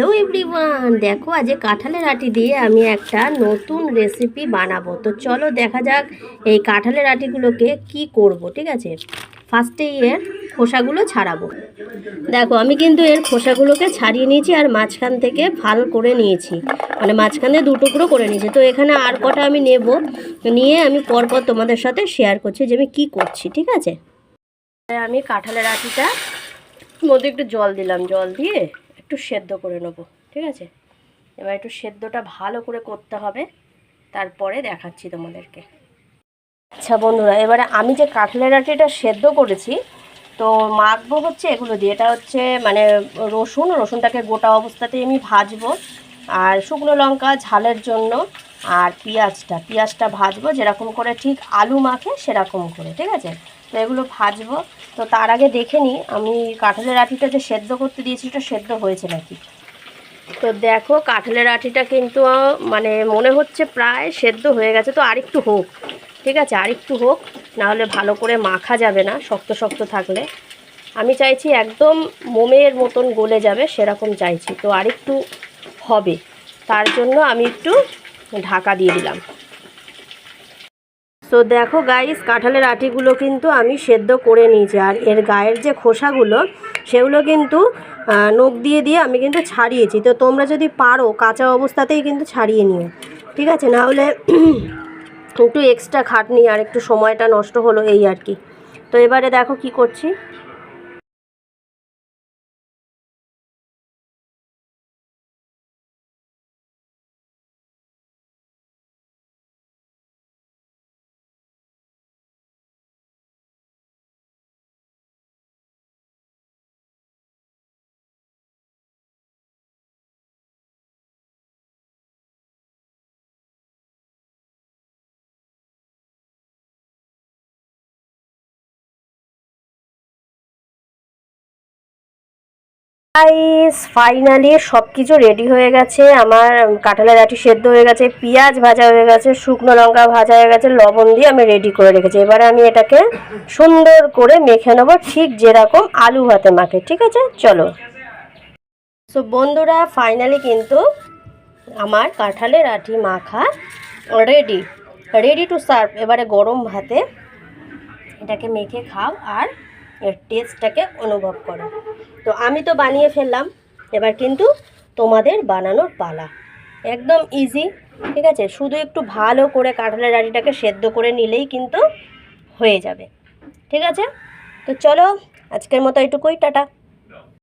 Hello everyone, দেখো আজ কাঁঠালের আটি দিয়ে আমি একটা নতুন রেসিপি বানাবো। তো চলো দেখা যাক এই কাঁঠালের আটিগুলোকে কি করব। ঠিক আছে, ফার্স্টে এর খোসাগুলো ছাড়াবো। দেখো আমি কিন্তু এর খোসাগুলোকে ছাড়িয়ে নিয়েছি আর মাঝখান থেকে ফাল করে নিয়েছি, মানে মাঝখানে দু টুকরো করে নিয়েছি। তো এখানে আর কটা আমি নেব, নিয়ে আমি পরপর তোমাদের সাথে শেয়ার করছি যে আমি কী করছি। ঠিক আছে, আমি কাঁঠালের আটিটা মধ্যে একটু জল দিলাম, জল দিয়ে একটু সেদ্ধ করে নেবো। ঠিক আছে, এবার একটু সেদ্ধটা ভালো করে করতে হবে, তারপরে দেখাচ্ছি তোমাদেরকে। আচ্ছা বন্ধুরা, এবারে আমি যে কাঁঠালের আটিটা সেদ্ধ করেছি তো মাখবো হচ্ছে এগুলো দিয়ে। এটা হচ্ছে মানে রসুনটাকে গোটা অবস্থাতেই আমি ভাজবো, আর শুকনো লঙ্কা ঝালের জন্য, আর পেঁয়াজটা ভাজবো যেরকম করে ঠিক আলু মাখে সেরকম করে। ঠিক আছে, তো এগুলো ভাজবো। তো তার আগে দেখে নিই আমি কাঁঠালের আটিটা যে সেদ্ধ করতে দিয়েছি ওটা সেদ্ধ হয়েছে নাকি। তো দেখো কাঁঠালের আটিটা কিন্তু মানে মনে হচ্ছে প্রায় সেদ্ধ হয়ে গেছে। তো আরেকটু হোক, ঠিক আছে, আরেকটু হোক, নাহলে ভালো করে মাখা যাবে না, শক্ত শক্ত থাকলে। আমি চাইছি একদম মোমের মতন গলে যাবে সেরকম চাইছি। তো আরেকটু হবে, তার জন্য আমি একটু ঢাকা দিয়ে দিলাম। তো দেখো গাইস, কাঁঠালের আটিগুলো কিন্তু আমি সেদ্ধ করে নিয়েছি, আর এর গায়ের যে খোসাগুলো সেগুলো কিন্তু নখ দিয়ে দিয়ে আমি কিন্তু ছাড়িয়েছি। তো তোমরা যদি পারো কাঁচা অবস্থাতেই কিন্তু ছাড়িয়ে নিও, ঠিক আছে, না হলে একটু এক্সট্রা খাটনি আর একটু সময়টা নষ্ট হলো এই আর কি। তো এবারে দেখো কি করছি। গাইস ফাইনালি সব কিছু রেডি হয়ে গেছে। আমার কাঁঠালের আটি সেদ্ধ হয়ে গেছে, পেঁয়াজ ভাজা হয়ে গেছে, শুকনো লঙ্কা ভাজা হয়ে গেছে, লবণ দিয়ে আমি রেডি করে রেখেছি। এবারে আমি এটাকে সুন্দর করে মেখে নেবো, ঠিক যেরকম আলু ভাতে মাখে। ঠিক আছে, চলো। সো বন্ধুরা ফাইনালি কিন্তু আমার কাঁঠালের আটি মাখা রেডি টু সার্ভ। এবারে গরম ভাতে এটাকে মেখে খাও আর এর টেস্টটাকে অনুভব করো। তো আমি তো বানিয়ে ফেললাম, এবার কিন্তু তোমাদের বানানোর পালা। একদম ইজি, ঠিক আছে, শুধু একটু ভালো করে কাঁঠালের আটিটাকে সেদ্ধ করে নিলেই কিন্তু হয়ে যাবে। ঠিক আছে, তো চলো আজকের মতো এটুকুই, টাটা।